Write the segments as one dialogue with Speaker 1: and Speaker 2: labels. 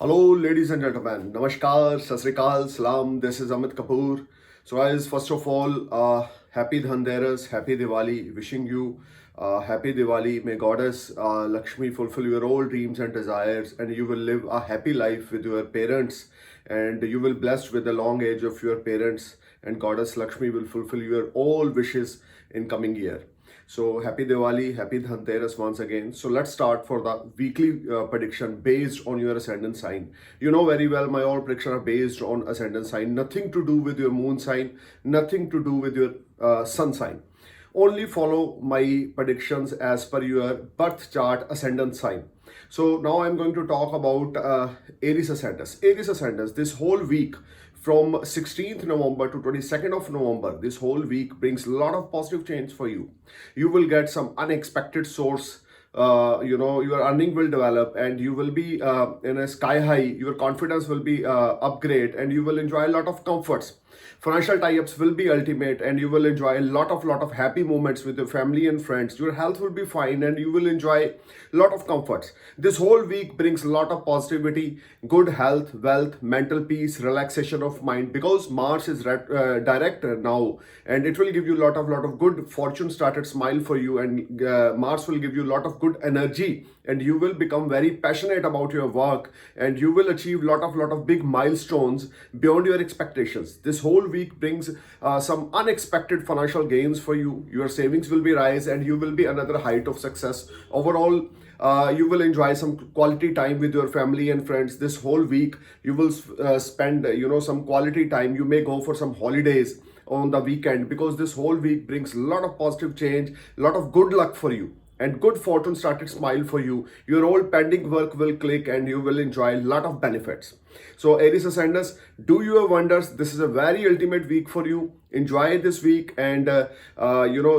Speaker 1: Hello, ladies and gentlemen. Namaskar, Sasrikal, Salam. This is Amit Kapoor. So, guys, first of all, happy Dhanteras, happy Diwali. Wishing you happy Diwali. May Goddess Lakshmi fulfill your all dreams and desires, and you will live a happy life with your parents, and you will blessed with the long age of your parents, and Goddess Lakshmi will fulfill your all wishes in coming year. So happy Diwali, happy Dhanteras once again. So let's start for the weekly prediction based on your ascendant sign. You know very well my all predictions are based on ascendant sign. Nothing to do with your moon sign, nothing to do with your sun sign. Only follow my predictions as per your birth chart ascendant sign. So now I'm going to talk about Aries Ascendant. Aries Ascendant, this whole week from 16th November to 22nd of November, this whole week brings a lot of positive change for you. You will get some unexpected source. Your earning will develop and you will be in a sky high. Your confidence will be upgrade and you will enjoy a lot of comforts. Financial tie-ups will be ultimate and you will enjoy a lot of happy moments with your family and friends. Your health will be fine and you will enjoy a lot of comforts. This whole week brings a lot of positivity, good health, wealth, mental peace, relaxation of mind, because Mars is direct now, and it will give you a lot of good fortune started smile for you, and Mars will give you a lot of good energy, and you will become very passionate about your work, and you will achieve lot of big milestones beyond your expectations. This whole week brings some unexpected financial gains for you. Your savings will be rise and you will be another height of success. Overall, you will enjoy some quality time with your family and friends. This whole week you will spend some quality time. You may go for some holidays on the weekend, because this whole week brings a lot of positive change, a lot of good luck for you, and good fortune started smile for you. Your old pending work will click and you will enjoy a lot of benefits. So Aries Ascendants, do your wonders. This is a very ultimate week for you. Enjoy this week and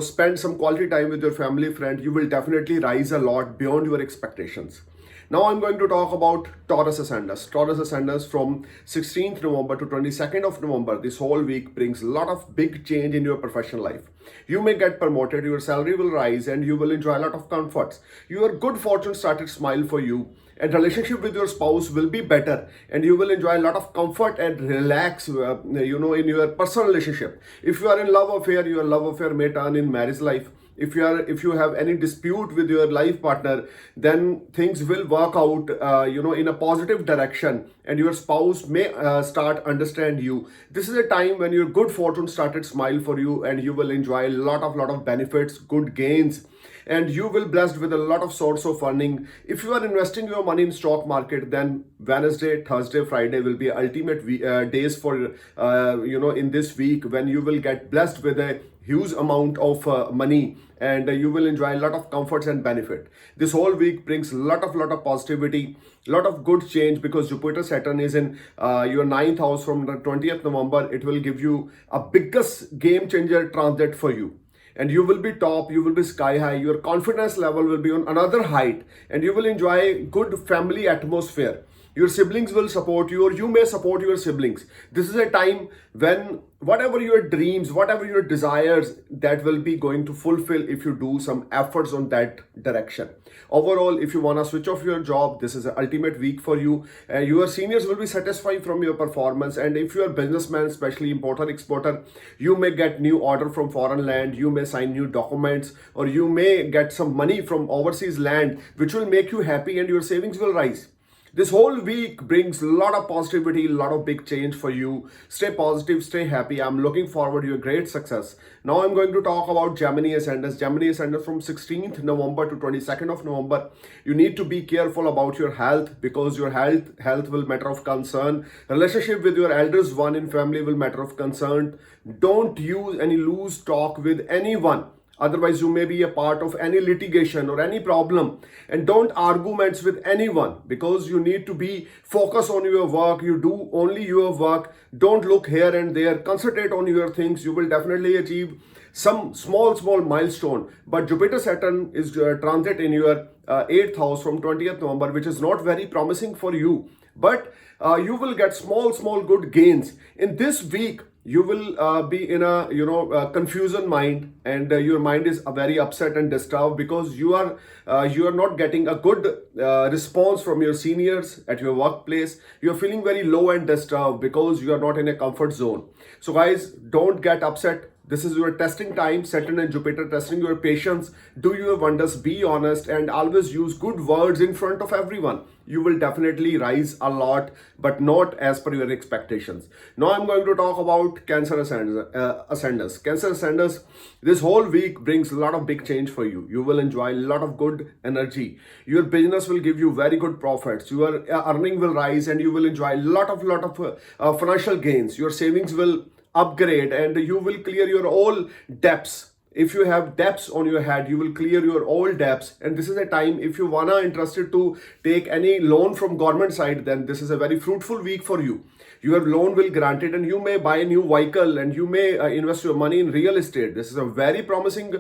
Speaker 1: spend some quality time with your family friend. You will definitely rise a lot beyond your expectations. Now I'm going to talk about Taurus Ascendants. Taurus Ascendants from 16th November to 22nd of November. This whole week brings a lot of big change in your professional life. You may get promoted, your salary will rise and you will enjoy a lot of comforts. Your good fortune started smile for you, and relationship with your spouse will be better and you will enjoy a lot of comfort and relax in your personal relationship. If you are in love affair, your love affair may turn in marriage life. If you have any dispute with your life partner, then things will work out in a positive direction, and your spouse may start understand you. This is a time when your good fortune started smile for you, and you will enjoy a lot of benefits, good gains, and you will blessed with a lot of source of earning. If you are investing your money in stock market, then Wednesday, Thursday, Friday will be ultimate days for in this week, when you will get blessed with a huge amount of money, and you will enjoy a lot of comforts and benefit. This whole week brings a lot of positivity, lot of good change, because Jupiter Saturn is in your ninth house from the 20th November. It will give you a biggest game changer transit for you, and you will be top, you will be sky high, your confidence level will be on another height, and you will enjoy good family atmosphere. Your siblings will support you, or you may support your siblings. This is a time when whatever your dreams, whatever your desires, that will be going to fulfill if you do some efforts on that direction. Overall, if you want to switch off your job, this is an ultimate week for you. Your seniors will be satisfied from your performance, and if you are businessman, especially importer exporter, you may get new order from foreign land, you may sign new documents, or you may get some money from overseas land, which will make you happy and your savings will rise. This whole week brings a lot of positivity, a lot of big change for you. Stay positive, stay happy. I'm looking forward to your great success. Now I'm going to talk about Gemini Ascendants. Gemini Ascendants from 16th November to 22nd of November. You need to be careful about your health, because your health will matter of concern. Relationship with your elders one in family will matter of concern. Don't use any loose talk with anyone. Otherwise, you may be a part of any litigation or any problem. And don't arguments with anyone, because you need to be focused on your work. You do only your work. Don't look here and there. Concentrate on your things. You will definitely achieve some small milestone. But Jupiter Saturn is transit in your 8th house from 20th November, which is not very promising for you. But you will get small good gains in this week. you will be in a confusion mind, and your mind is very upset and disturbed because you are not getting a good response from your seniors at your workplace. You are feeling very low and disturbed because you are not in a comfort zone. So guys, don't get upset. This is your testing time. Saturn and Jupiter testing your patience. Do your wonders. Be honest and always use good words in front of everyone. You will definitely rise a lot, but not as per your expectations. Now I'm going to talk about Cancer Ascenders. Cancer Ascenders, this whole week brings a lot of big change for you. You will enjoy a lot of good energy. Your business will give you very good profits. Your earning will rise, and you will enjoy a lot of financial gains. Your savings will upgrade, and you will clear your all debts. If you have debts on your head, you will clear your all debts. And this is a time, if you wanna interested to take any loan from government side, then this is a very fruitful week for you. Your loan will granted, and you may buy a new vehicle, and you may invest your money in real estate. This is a very promising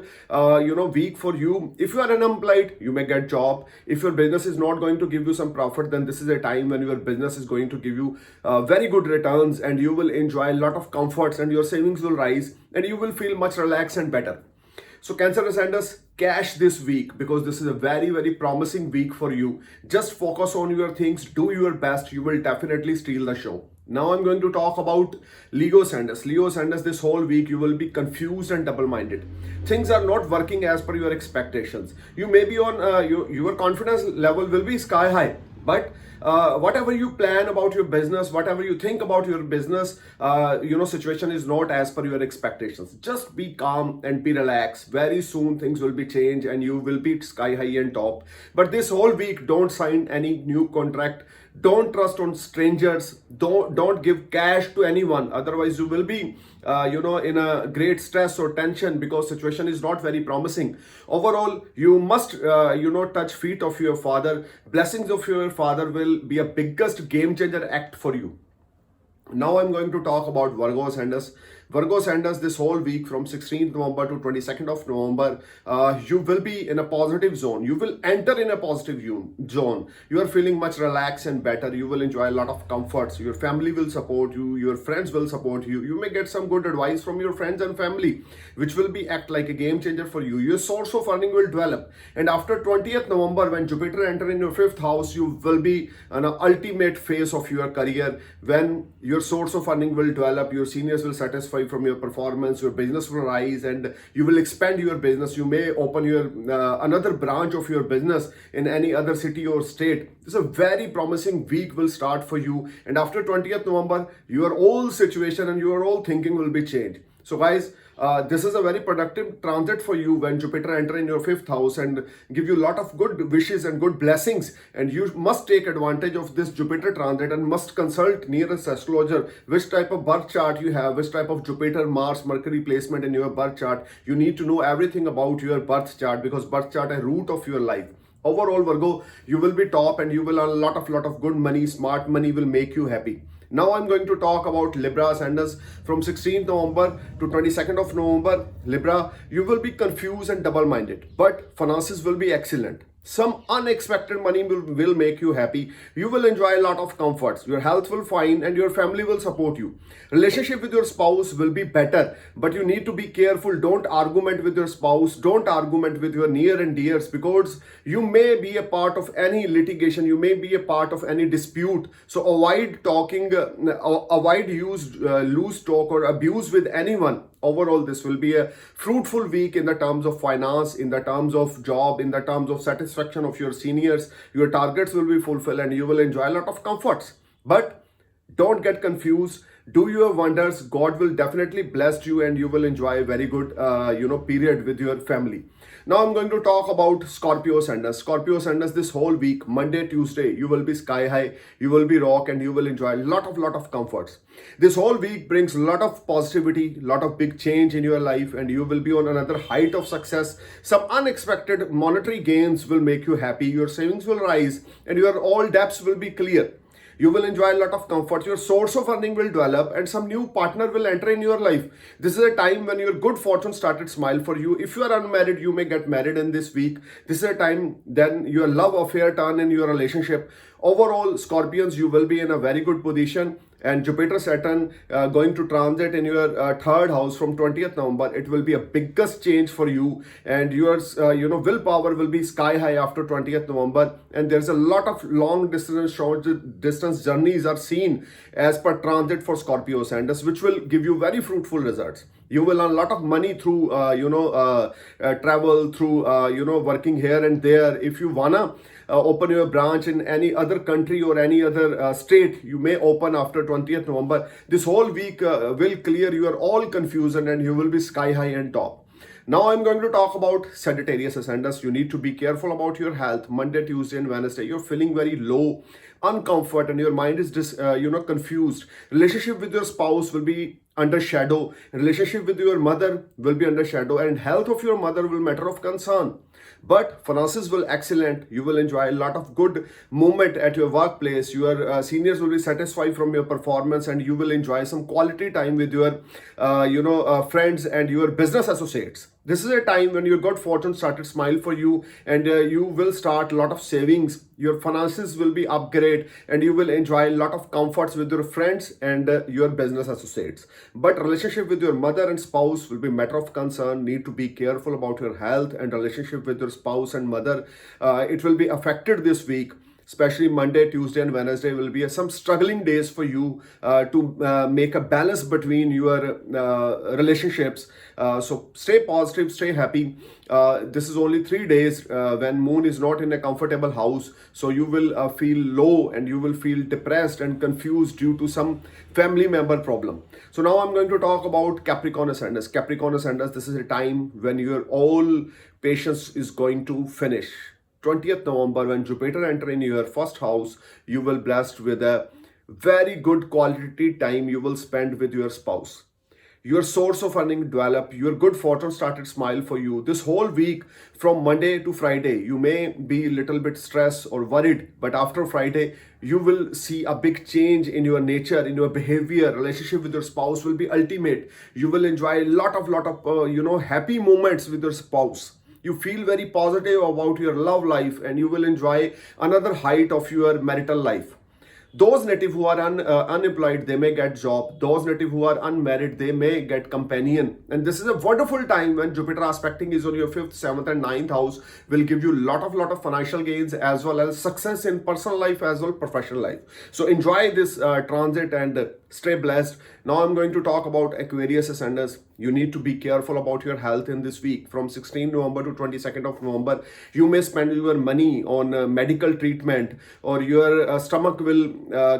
Speaker 1: week for you. If you are unemployed, you may get job. If your business is not going to give you some profit, then this is a time when your business is going to give you very good returns, and you will enjoy a lot of comforts, and your savings will rise, and you will feel much relaxed and better. So Cancer Ascenders, cash this week because this is a very, very promising week for you. Just focus on your things, do your best. You will definitely steal the show. Now I'm going to talk about Leo Ascenders. Leo Ascenders, this whole week you will be confused and double-minded. Things are not working as per your expectations. You may be on your confidence level will be sky high, but whatever you plan about your business, whatever you think about your business, situation is not as per your expectations. Just be calm and be relaxed. Very soon things will be changed, and you will be sky high and top. But this whole week, don't sign any new contract. Don't trust on strangers. Don't give cash to anyone. Otherwise, you will be in a great stress or tension because situation is not very promising. Overall, you must touch feet of your father. Blessings of your father will be a biggest game changer act for you. Now I'm going to talk about Virgo Ascenders. Virgo Ascenders, this whole week from 16th November to 22nd of November, you will be in a positive zone. You will enter in a positive zone. You are feeling much relaxed and better. You will enjoy a lot of comforts. Your family will support you. Your friends will support you. You may get some good advice from your friends and family, which will be act like a game changer for you. Your source of earning will develop. And after 20th November, when Jupiter enter in your 5th house, you will be in an ultimate phase of your career when your source of earning will develop. Your seniors will satisfy from your performance. Your business will rise, and you will expand your business. You may open your another branch of your business in any other city or state. This is a very promising week will start for you, and after 20th November, your whole situation and your whole thinking will be changed. So guys, this is a very productive transit for you when Jupiter enter in your 5th house and give you a lot of good wishes and good blessings. And you must take advantage of this Jupiter transit and must consult nearest astrologer which type of birth chart you have, which type of Jupiter, Mars, Mercury placement in your birth chart. You need to know everything about your birth chart because birth chart is a root of your life. Overall, Virgo, you will be top, and you will earn a lot of good money. Smart money will make you happy. Now I'm going to talk about Libra Ascenders from 16th November to 22nd of November. Libra, you will be confused and double-minded, but finances will be excellent. Some unexpected money will make you happy. You will enjoy a lot of comforts. Your health will fine, and your family will support you. Relationship with your spouse will be better, but you need to be careful. Don't argument with your spouse. Don't argument with your near and dears because you may be a part of any litigation. You may be a part of any dispute. So avoid talking, avoid loose talk or abuse with anyone. Overall, this will be a fruitful week in the terms of finance, in the terms of job, in the terms of satisfaction of your seniors. Your targets will be fulfilled, and you will enjoy a lot of comforts. But don't get confused. Do your wonders. God will definitely bless you, and you will enjoy a very good, period with your family. Now I'm going to talk about Scorpio Ascenders. Scorpio Ascenders, this whole week, Monday, Tuesday, you will be sky high, you will be rock, and you will enjoy a lot of comforts. This whole week brings a lot of positivity, lot of big change in your life, and you will be on another height of success. Some unexpected monetary gains will make you happy. Your savings will rise, and your all debts will be clear. You will enjoy a lot of comfort. Your source of earning will develop, and some new partner will enter in your life. This is a time when your good fortune started smile for you. If you are unmarried, you may get married in this week. This is a time then your love affair turn in your relationship. Overall, Scorpions, you will be in a very good position, and Jupiter Saturn going to transit in your third house from 20th November. It will be a biggest change for you, and your willpower will be sky high after 20th November. And there's a lot of long distance, short distance journeys are seen as per transit for Scorpio Ascendants, which will give you very fruitful results. You will earn a lot of money through travel, through working here and there. If you wanna open your branch in any other country or any other state, you may open after 20th November. This whole week will clear your all confusion, and you will be sky high and top. Now I'm going to talk about Sagittarius Ascendants. You need to be careful about your health. Monday, Tuesday, and Wednesday, you're feeling very low, uncomfort, and your mind is confused. Relationship with your spouse will be under shadow. Relationship with your mother will be under shadow, and health of your mother will matter of concern. But finances will excellent. You will enjoy a lot of good movement at your workplace. Your seniors will be satisfied from your performance, and you will enjoy some quality time with your friends and your business associates. This is a time when your good fortune started smile for you, and you will start a lot of savings. Your finances will be upgrade, and you will enjoy a lot of comforts with your friends and your business associates. But relationship with your mother and spouse will be matter of concern. Need to be careful about your health and relationship with your spouse and mother. It will be affected this week. Especially Monday, Tuesday, and Wednesday will be some struggling days for you to make a balance between your relationships. So stay positive, stay happy. This is only 3 days when moon is not in a comfortable house. So you will feel low, and you will feel depressed and confused due to some family member problem. So now I'm going to talk about Capricorn Ascendants. Capricorn Ascendants, this is a time when your all patience is going to finish. 20th November, when Jupiter enter in your first house, you will blessed with a very good quality time you will spend with your spouse. Your source of earning develop, your good fortune started smile for you. This whole week from Monday to Friday, you may be a little bit stressed or worried, but after Friday, you will see a big change in your nature, in your behavior. Relationship with your spouse will be ultimate. You will enjoy a lot of happy moments with your spouse. You feel very positive about your love life, and you will enjoy another height of your marital life. Those native who are unemployed, they may get job. Those native who are unmarried, they may get companion. And this is a wonderful time when Jupiter aspecting is on your 5th, 7th, and 9th house, will give you lot of financial gains, as well as success in personal life as well professional life. So enjoy this transit and stay blessed. Now I'm going to talk about Aquarius Ascendants. You need to be careful about your health in this week. From 16th November to 22nd of November, you may spend your money on medical treatment, or your stomach will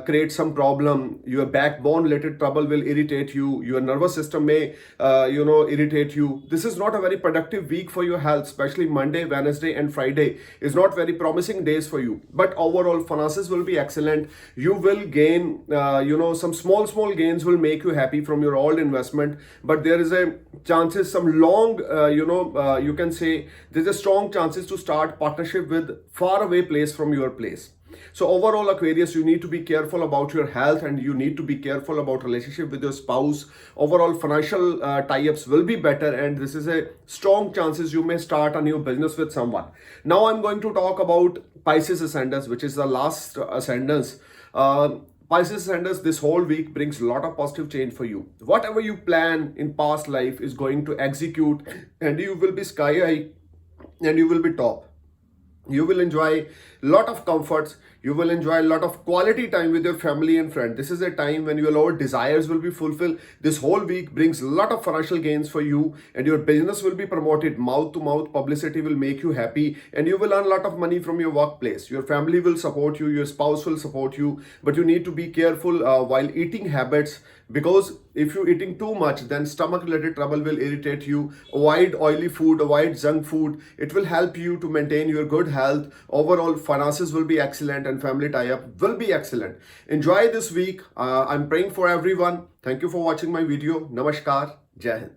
Speaker 1: create some problem. Your backbone related trouble will irritate you. Your nervous system may irritate you. This is not a very productive week for your health. Especially Monday, Wednesday, and Friday is not very promising days for you. But overall finances will be excellent. You will gain some small gains will make you happy from your old investment. But there is a chances, some long you can say there's a strong chances to start partnership with far away place from your place. So overall, Aquarius, you need to be careful about your health, and you need to be careful about relationship with your spouse. Overall financial tie-ups will be better, and this is a strong chances you may start a new business with someone. Now I'm going to talk about Pisces Ascendants, which is the last ascendants. Pisces Ascendants, this whole week brings a lot of positive change for you. Whatever you plan in past life is going to execute, and you will be sky high, and you will be top. You will enjoy a lot of comforts. You will enjoy a lot of quality time with your family and friends. This is a time when your old desires will be fulfilled. This whole week brings a lot of financial gains for you, and your business will be promoted. Mouth to mouth publicity will make you happy, and you will earn a lot of money from your workplace. Your family will support you. Your spouse will support you. But you need to be careful while eating habits, because if you're eating too much, then stomach related trouble will irritate you. Avoid oily food, avoid junk food. It will help you to maintain your good health. Overall finances will be excellent, and family tie-up will be excellent. Enjoy this week. I'm praying for everyone. Thank you for watching my video. Namaskar. Jai Hind.